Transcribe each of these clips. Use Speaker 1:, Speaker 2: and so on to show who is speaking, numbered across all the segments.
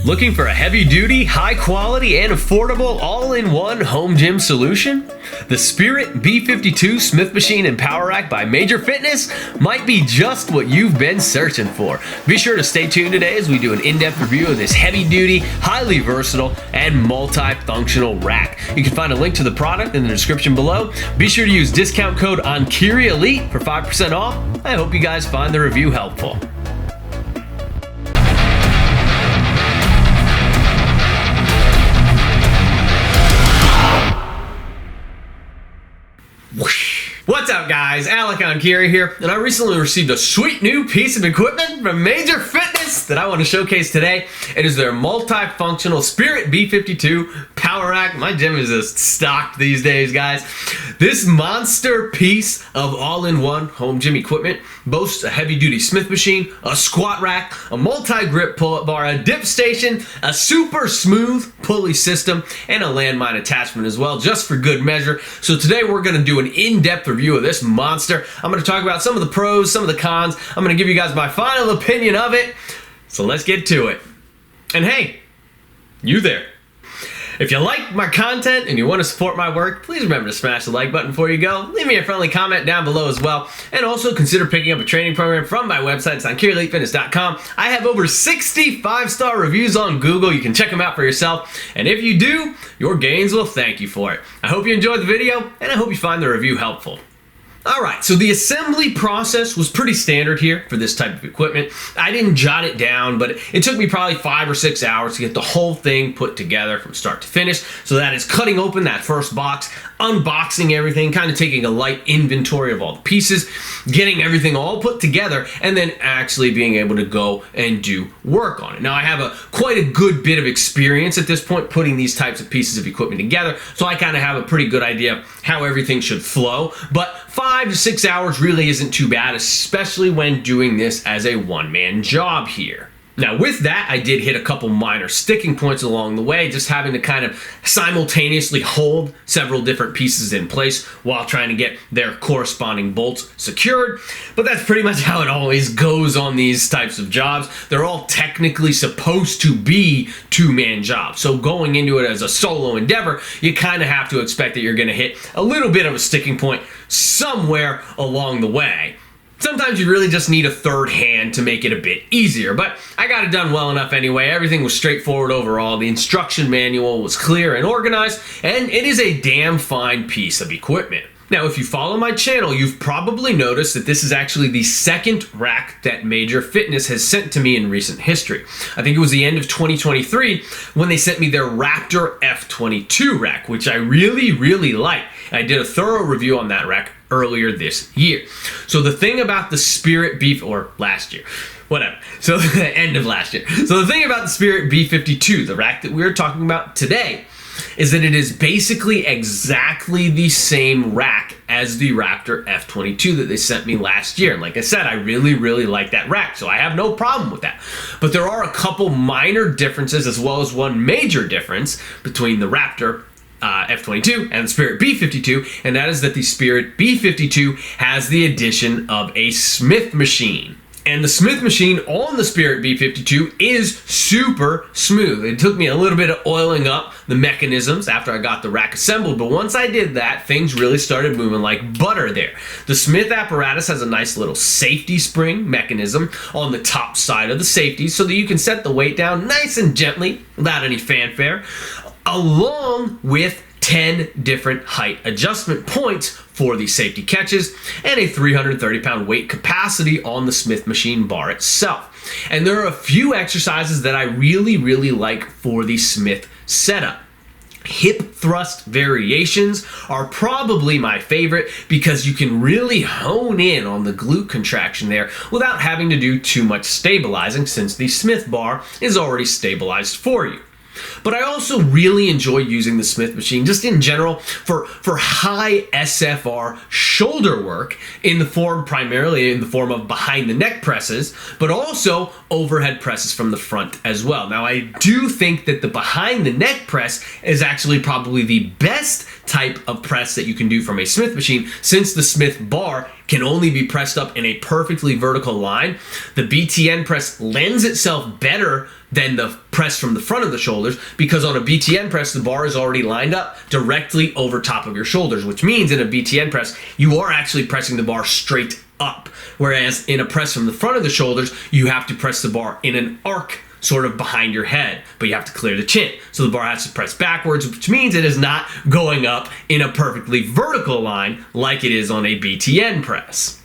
Speaker 1: Looking for a heavy-duty, high-quality, and affordable all-in-one home gym solution? The Spirit B52 Smith Machine and Power Rack by Major Fitness might be just what you've been searching for. Be sure to stay tuned today as we do an in-depth review of this heavy-duty, highly versatile, and multifunctional rack. You can find a link to the product in the description below. Be sure to use discount code ENKIRIELITE for 5% off. I hope you guys find the review helpful. What's up, guys? Alec Enkiri here, and I recently received a sweet new piece of equipment from Major Fitness that I want to showcase today. It is their multifunctional Spirit B52 Power Rack. My gym is just stocked these days, guys. This monster piece of all-in-one home gym equipment boasts a heavy-duty Smith machine, a squat rack, a multi-grip pull-up bar, a dip station, a super smooth pulley system, and a landmine attachment as well, just for good measure. So today we're going to do an in-depth review of this monster. I'm going to talk about some of the pros, some of the cons. I'm going to give you guys my final opinion of it. So let's get to it. And hey, you there. If you like my content and you want to support my work, please remember to smash the like button before you go. Leave me a friendly comment down below as well. And also consider picking up a training program from my website. It's EnkiriEliteFitness.com. I have over 60 5-star reviews on Google. You can check them out for yourself. And if you do, your gains will thank you for it. I hope you enjoyed the video, and I hope you find the review helpful. Alright, so the assembly process was pretty standard here for this type of equipment. I didn't jot it down, but it took me probably 5 or 6 hours to get the whole thing put together from start to finish. So that is cutting open that first box, unboxing everything, kind of taking a light inventory of all the pieces, getting everything all put together, and then actually being able to go and do work on it. Now I have quite a good bit of experience at this point putting these types of pieces of equipment together, so I kind of have a pretty good idea of how everything should flow, but 5 to 6 hours really isn't too bad, especially when doing this as a one-man job here. Now with that, I did hit a couple minor sticking points along the way, just having to kind of simultaneously hold several different pieces in place while trying to get their corresponding bolts secured. But that's pretty much how it always goes on these types of jobs. They're all technically supposed to be two-man jobs. So going into it as a solo endeavor, you kind of have to expect that you're going to hit a little bit of a sticking point somewhere along the way. Sometimes you really just need a third hand to make it a bit easier, but I got it done well enough anyway. Everything was straightforward overall. The instruction manual was clear and organized, and it is a damn fine piece of equipment. Now, if you follow my channel, you've probably noticed that this is actually the second rack that Major Fitness has sent to me in recent history. I think it was the end of 2023 when they sent me their Raptor F22 rack, which I really like. I did a thorough review on that rack earlier this year. So the thing about the Spirit or last year, whatever. So the end of last year. So the thing about the Spirit B52, the rack that we're talking about today, is that it is basically exactly the same rack as the Raptor F22 that they sent me last year. And like I said, I really like that rack, so I have no problem with that. But there are a couple minor differences as well as one major difference between the Raptor F22 and the Spirit B52, and that is that the Spirit B52 has the addition of a Smith machine. And the Smith machine on the Spirit B52 is super smooth. It took me a little bit of oiling up the mechanisms after I got the rack assembled, but once I did that, things really started moving like butter there. The Smith apparatus has a nice little safety spring mechanism on the top side of the safety so that you can set the weight down nice and gently without any fanfare, along with 10 different height adjustment points for the safety catches and a 330-pound weight capacity on the Smith machine bar itself. And there are a few exercises that I really like for the Smith setup. Hip thrust variations are probably my favorite because you can really hone in on the glute contraction there without having to do too much stabilizing since the Smith bar is already stabilized for you. But I also really enjoy using the Smith machine just in general for high SFR shoulder work primarily in the form of behind the neck presses, but also overhead presses from the front as well. Now I do think that the behind the neck press is actually probably the best type of press that you can do from a Smith machine since the Smith bar can only be pressed up in a perfectly vertical line, the BTN press lends itself better than the press from the front of the shoulders, because on a BTN press, the bar is already lined up directly over top of your shoulders, which means in a BTN press, you are actually pressing the bar straight up. Whereas in a press from the front of the shoulders, you have to press the bar in an arc sort of behind your head, but you have to clear the chin. So the bar has to press backwards, which means it is not going up in a perfectly vertical line like it is on a BTN press.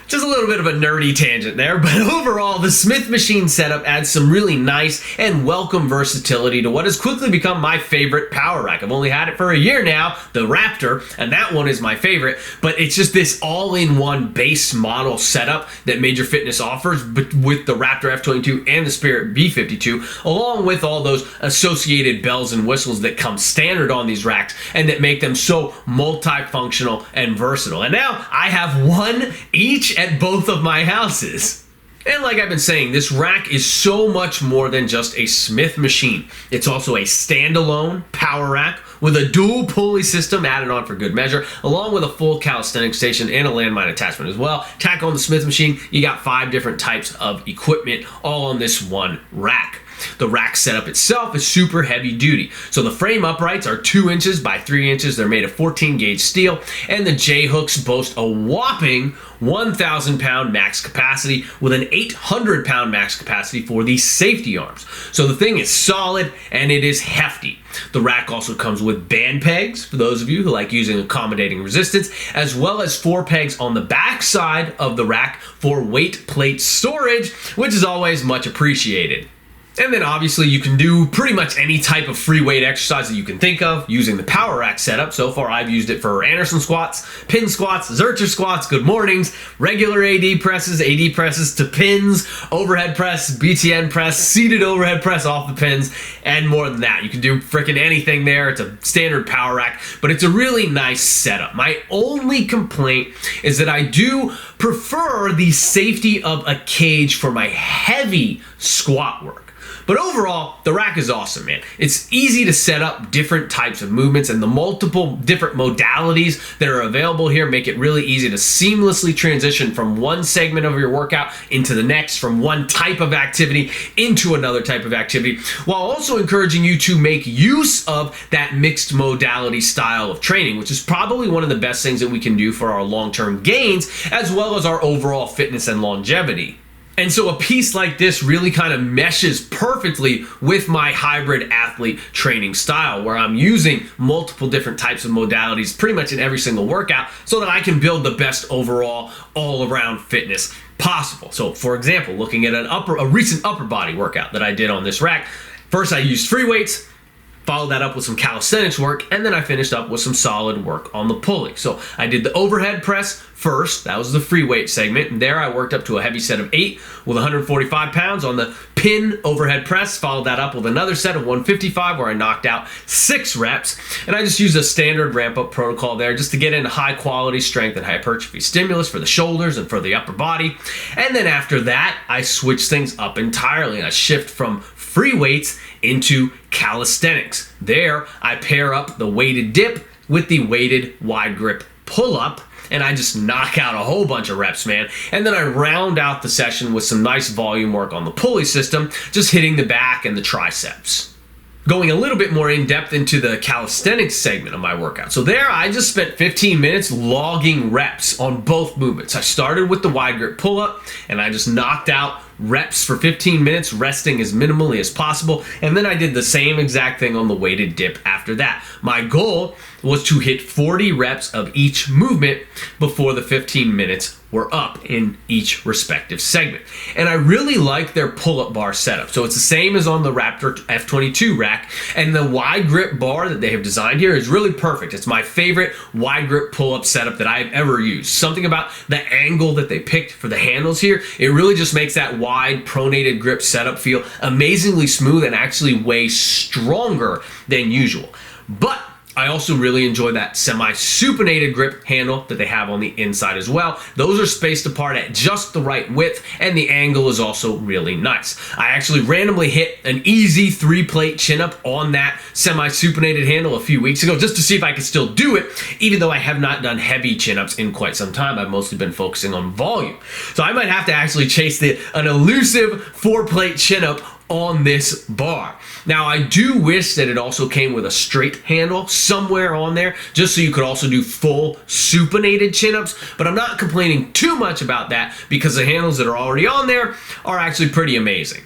Speaker 1: Just a little bit of a nerdy tangent there, but overall, the Smith machine setup adds some really nice and welcome versatility to what has quickly become my favorite power rack. I've only had it for a year now, the Raptor, and that one is my favorite, but it's just this all-in-one base model setup that Major Fitness offers with the Raptor F22 and the Spirit B52, along with all those associated bells and whistles that come standard on these racks and that make them so multifunctional and versatile. And now I have one each at both of my houses. And like I've been saying, this rack is so much more than just a Smith machine. It's also a standalone power rack with a dual pulley system added on for good measure, along with a full calisthenics station and a landmine attachment as well. Tack on the Smith machine, you got 5 different types of equipment all on this one rack. The rack setup itself is super heavy duty. So the frame uprights are 2 inches by 3 inches. They're made of 14 gauge steel, and the J hooks boast a whopping 1,000 pound max capacity with an 800 pound max capacity for the safety arms. So the thing is solid and it is hefty. The rack also comes with band pegs for those of you who like using accommodating resistance, as well as 4 pegs on the back side of the rack for weight plate storage, which is always much appreciated. And then obviously you can do pretty much any type of free weight exercise that you can think of using the power rack setup. So far I've used it for Anderson squats, pin squats, Zercher squats, good mornings, regular AD presses to pins, overhead press, BTN press, seated overhead press off the pins, and more than that. You can do freaking anything there. It's a standard power rack, but it's a really nice setup. My only complaint is that I do prefer the safety of a cage for my heavy squat work. But overall, the rack is awesome, man. It's easy to set up different types of movements, and the multiple different modalities that are available here make it really easy to seamlessly transition from one segment of your workout into the next, from one type of activity into another type of activity, while also encouraging you to make use of that mixed modality style of training, which is probably one of the best things that we can do for our long-term gains, as well as our overall fitness and longevity. And so a piece like this really kind of meshes perfectly with my hybrid athlete training style, where I'm using multiple different types of modalities pretty much in every single workout so that I can build the best overall all-around fitness possible. So for example, looking at a recent upper body workout that I did on this rack, first I used free weights, followed that up with some calisthenics work, and then I finished up with some solid work on the pulley. So I did the overhead press first. That was the free weight segment. And there I worked up to a heavy set of 8 with 145 pounds on the pin overhead press. Followed that up with another set of 155 where I knocked out 6 reps. And I just used a standard ramp up protocol there just to get into high quality strength and hypertrophy stimulus for the shoulders and for the upper body. And then after that, I switched things up entirely. I shift from free weights into calisthenics. There, I pair up the weighted dip with the weighted wide grip pull-up, and I just knock out a whole bunch of reps, man. And then I round out the session with some nice volume work on the pulley system, just hitting the back and the triceps. Going a little bit more in depth into the calisthenics segment of my workout. So there I just spent 15 minutes logging reps on both movements. I started with the wide grip pull-up and I just knocked out reps for 15 minutes, resting as minimally as possible. And then I did the same exact thing on the weighted dip after that. My goal was to hit 40 reps of each movement before the 15 minutes were up in each respective segment. And I really like their pull-up bar setup. So it's the same as on the Raptor F22 rack, and the wide grip bar that they have designed here is really perfect. It's my favorite wide grip pull-up setup that I've ever used. Something about the angle that they picked for the handles here, it really just makes that wide pronated grip setup feel amazingly smooth and actually way stronger than usual. But I also really enjoy that semi-supinated grip handle that they have on the inside as well. Those are spaced apart at just the right width, and the angle is also really nice. I actually randomly hit an easy 3-plate chin-up on that semi-supinated handle a few weeks ago just to see if I could still do it, even though I have not done heavy chin-ups in quite some time. I've mostly been focusing on volume. So I might have to actually chase an elusive 4-plate chin-up on this bar. Now, I do wish that it also came with a straight handle somewhere on there, just so you could also do full supinated chin-ups, but I'm not complaining too much about that because the handles that are already on there are actually pretty amazing.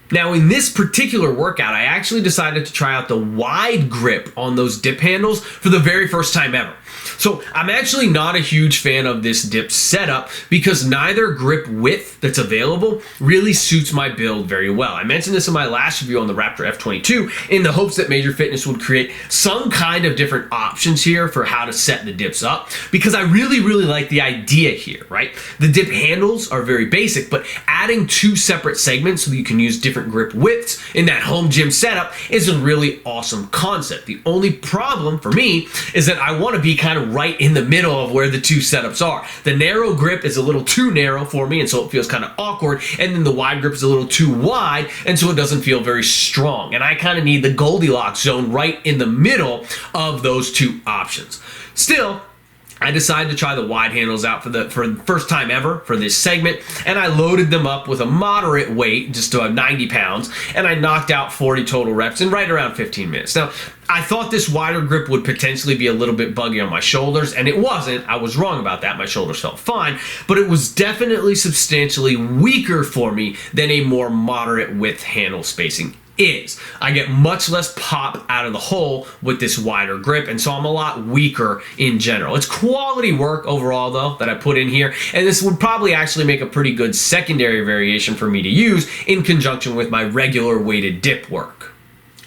Speaker 1: Now, in this particular workout, I actually decided to try out the wide grip on those dip handles for the very first time ever. So I'm actually not a huge fan of this dip setup because neither grip width that's available really suits my build very well. I mentioned this in my last review on the Raptor F22 in the hopes that Major Fitness would create some kind of different options here for how to set the dips up, because I really like the idea here, right? The dip handles are very basic, but adding 2 separate segments so that you can use different grip widths in that home gym setup is a really awesome concept. The only problem for me is that I want to be kind of right in the middle of where the 2 setups are. The narrow grip is a little too narrow for me, and so it feels kind of awkward, and then the wide grip is a little too wide, and so it doesn't feel very strong. And I kind of need the Goldilocks zone right in the middle of those 2 options. Still, I decided to try the wide handles out for the first time ever for this segment, and I loaded them up with a moderate weight, just 90 pounds, and I knocked out 40 total reps in right around 15 minutes. Now, I thought this wider grip would potentially be a little bit buggy on my shoulders, and it wasn't. I was wrong about that. My shoulders felt fine, but it was definitely substantially weaker for me than a more moderate width handle spacing is. I get much less pop out of the hole with this wider grip, and so I'm a lot weaker in general. It's quality work overall, though, that I put in here, and this would probably actually make a pretty good secondary variation for me to use in conjunction with my regular weighted dip work.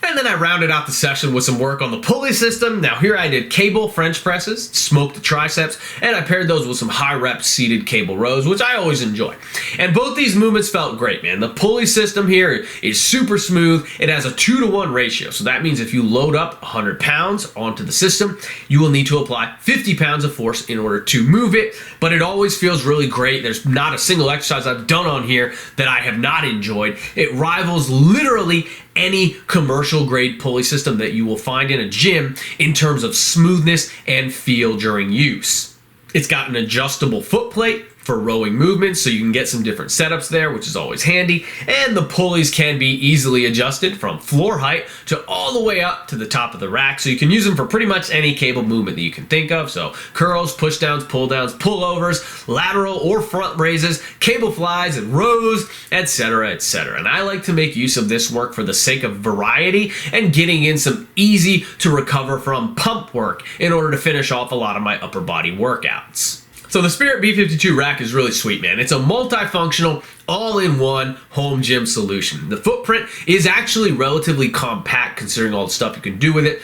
Speaker 1: And then I rounded out the session with some work on the pulley system. Now here I did cable French presses, smoked the triceps, and I paired those with some high rep seated cable rows, which I always enjoy. And both these movements felt great, man. The pulley system here is super smooth. It has a 2-to-1 ratio. So that means if you load up 100 pounds onto the system, you will need to apply 50 pounds of force in order to move it. But it always feels really great. There's not a single exercise I've done on here that I have not enjoyed. It rivals literally any commercial grade pulley system that you will find in a gym in terms of smoothness and feel during use. It's got an adjustable foot plate for rowing movements, so you can get some different setups there, which is always handy. And the pulleys can be easily adjusted from floor height to all the way up to the top of the rack, so you can use them for pretty much any cable movement that you can think of. So curls, push downs, pull downs, pullovers, lateral or front raises, cable flies and rows, etc., etc. And I like to make use of this work for the sake of variety and getting in some easy to recover from pump work in order to finish off a lot of my upper body workouts. So the Spirit B52 rack is really sweet, man. It's a multifunctional, all-in-one home gym solution. The footprint is actually relatively compact considering all the stuff you can do with it.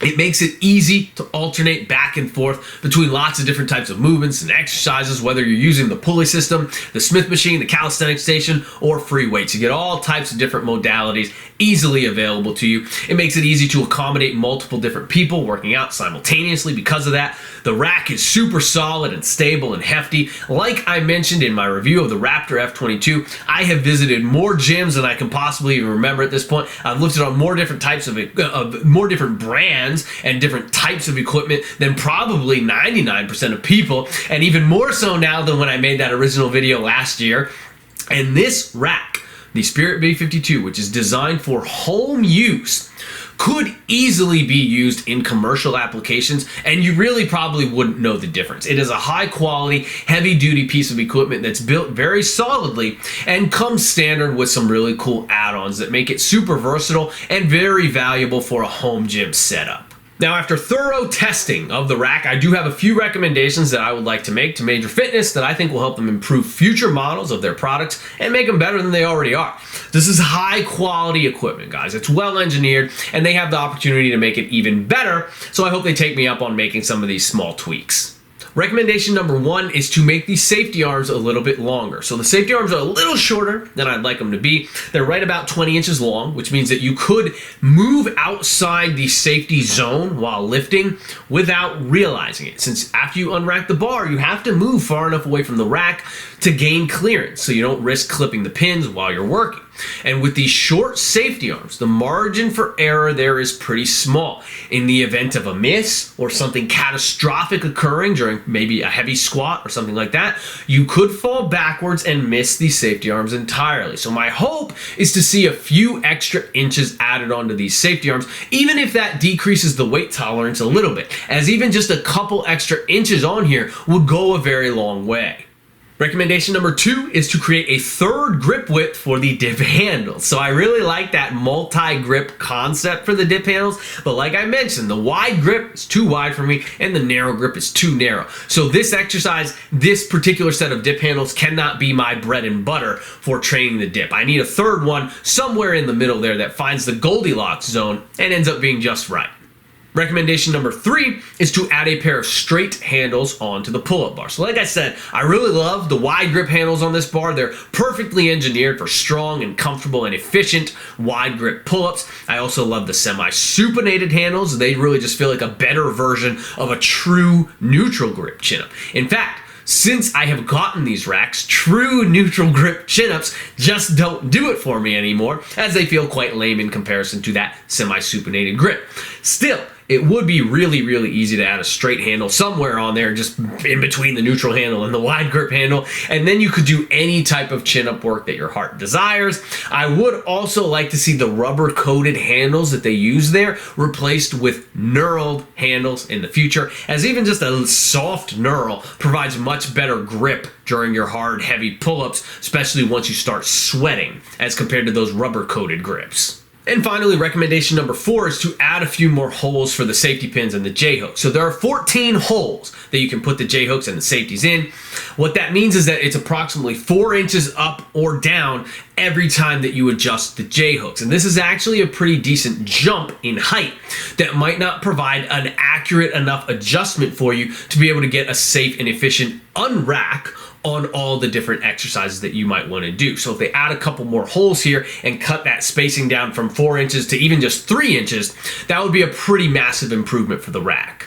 Speaker 1: It makes it easy to alternate back and forth between lots of different types of movements and exercises, whether you're using the pulley system, the Smith machine, the calisthenics station, or free weights. You get all types of different modalities easily available to you. It makes it easy to accommodate multiple different people working out simultaneously because of that. The rack is super solid and stable and hefty. Like I mentioned in my review of the Raptor F22, I have visited more gyms than I can possibly even remember at this point. I've lifted on more different types of more different brands and different types of equipment than probably 99% of people, and even more so now than when I made that original video last year. And this rack, the Spirit B52, which is designed for home use, could easily be used in commercial applications, and you really probably wouldn't know the difference. It is a high quality, heavy duty piece of equipment that's built very solidly and comes standard with some really cool add-ons that make it super versatile and very valuable for a home gym setup. Now, after thorough testing of the rack, I do have a few recommendations that I would like to make to Major Fitness that I think will help them improve future models of their products and make them better than they already are. This is high quality equipment, guys. It's well engineered, and they have the opportunity to make it even better, so I hope they take me up on making some of these small tweaks. Recommendation number 1 is to make these safety arms a little bit longer. So the safety arms are a little shorter than I'd like them to be. They're right about 20 inches long, which means that you could move outside the safety zone while lifting without realizing it. Since after you unrack the bar, you have to move far enough away from the rack to gain clearance so you don't risk clipping the pins while you're working. And with these short safety arms, the margin for error there is pretty small. In the event of a miss or something catastrophic occurring during maybe a heavy squat or something like that, you could fall backwards and miss these safety arms entirely. So my hope is to see a few extra inches added onto these safety arms, even if that decreases the weight tolerance a little bit, as even just a couple extra inches on here would go a very long way. Recommendation number 2 is to create a third grip width for the dip handles. So I really like that multi-grip concept for the dip handles, but like I mentioned, the wide grip is too wide for me and the narrow grip is too narrow. So this exercise, this particular set of dip handles cannot be my bread and butter for training the dip. I need a third one somewhere in the middle there that finds the Goldilocks zone and ends up being just right. Recommendation number 3 is to add a pair of straight handles onto the pull-up bar. So like I said, I really love the wide grip handles on this bar. They're perfectly engineered for strong and comfortable and efficient wide grip pull-ups. I also love the semi-supinated handles. They really just feel like a better version of a true neutral grip chin-up. In fact, since I have gotten these racks, true neutral grip chin-ups just don't do it for me anymore, as they feel quite lame in comparison to that semi-supinated grip. Still, it would be really, really easy to add a straight handle somewhere on there, just in between the neutral handle and the wide grip handle, and then you could do any type of chin-up work that your heart desires. I would also like to see the rubber-coated handles that they use there replaced with knurled handles in the future, as even just a soft knurl provides much better grip during your hard, heavy pull-ups, especially once you start sweating, as compared to those rubber-coated grips. And finally, recommendation number 4 is to add a few more holes for the safety pins and the J-hooks. So there are 14 holes that you can put the J-hooks and the safeties in. What that means is that it's approximately 4 inches up or down every time that you adjust the J-hooks. And this is actually a pretty decent jump in height that might not provide an accurate enough adjustment for you to be able to get a safe and efficient unrack on all the different exercises that you might want to do. So if they add a couple more holes here and cut that spacing down from 4 inches to even just 3 inches, that would be a pretty massive improvement for the rack.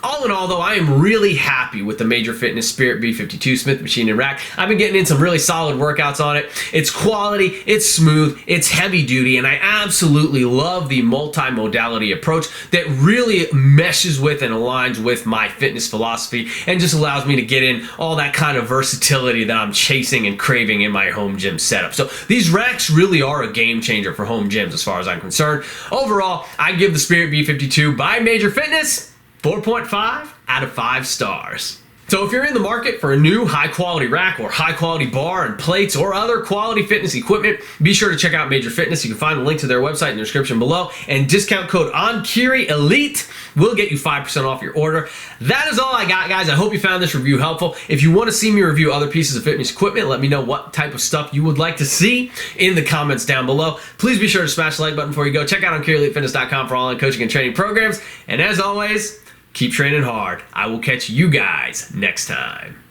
Speaker 1: All in all, though, I am really happy with the Major Fitness Spirit B52 Smith Machine and Rack. I've been getting in some really solid workouts on it. It's quality, it's smooth, it's heavy duty, and I absolutely love the multi-modality approach that really meshes with and aligns with my fitness philosophy and just allows me to get in all that kind of versatility that I'm chasing and craving in my home gym setup. So these racks really are a game changer for home gyms as far as I'm concerned. Overall, I give the Spirit B52 by Major Fitness 4.5 out of 5 stars. So if you're in the market for a new high-quality rack or high-quality bar and plates or other quality fitness equipment, be sure to check out Major Fitness. You can find a link to their website in the description below, and discount code ENKIRIELITE will get you 5% off your order. That is all I got, guys. I hope you found this review helpful. If you want to see me review other pieces of fitness equipment, let me know what type of stuff you would like to see in the comments down below. Please be sure to smash the like button before you go. Check out EnkiriEliteFitness.com for online coaching and training programs. And as always, keep training hard. I will catch you guys next time.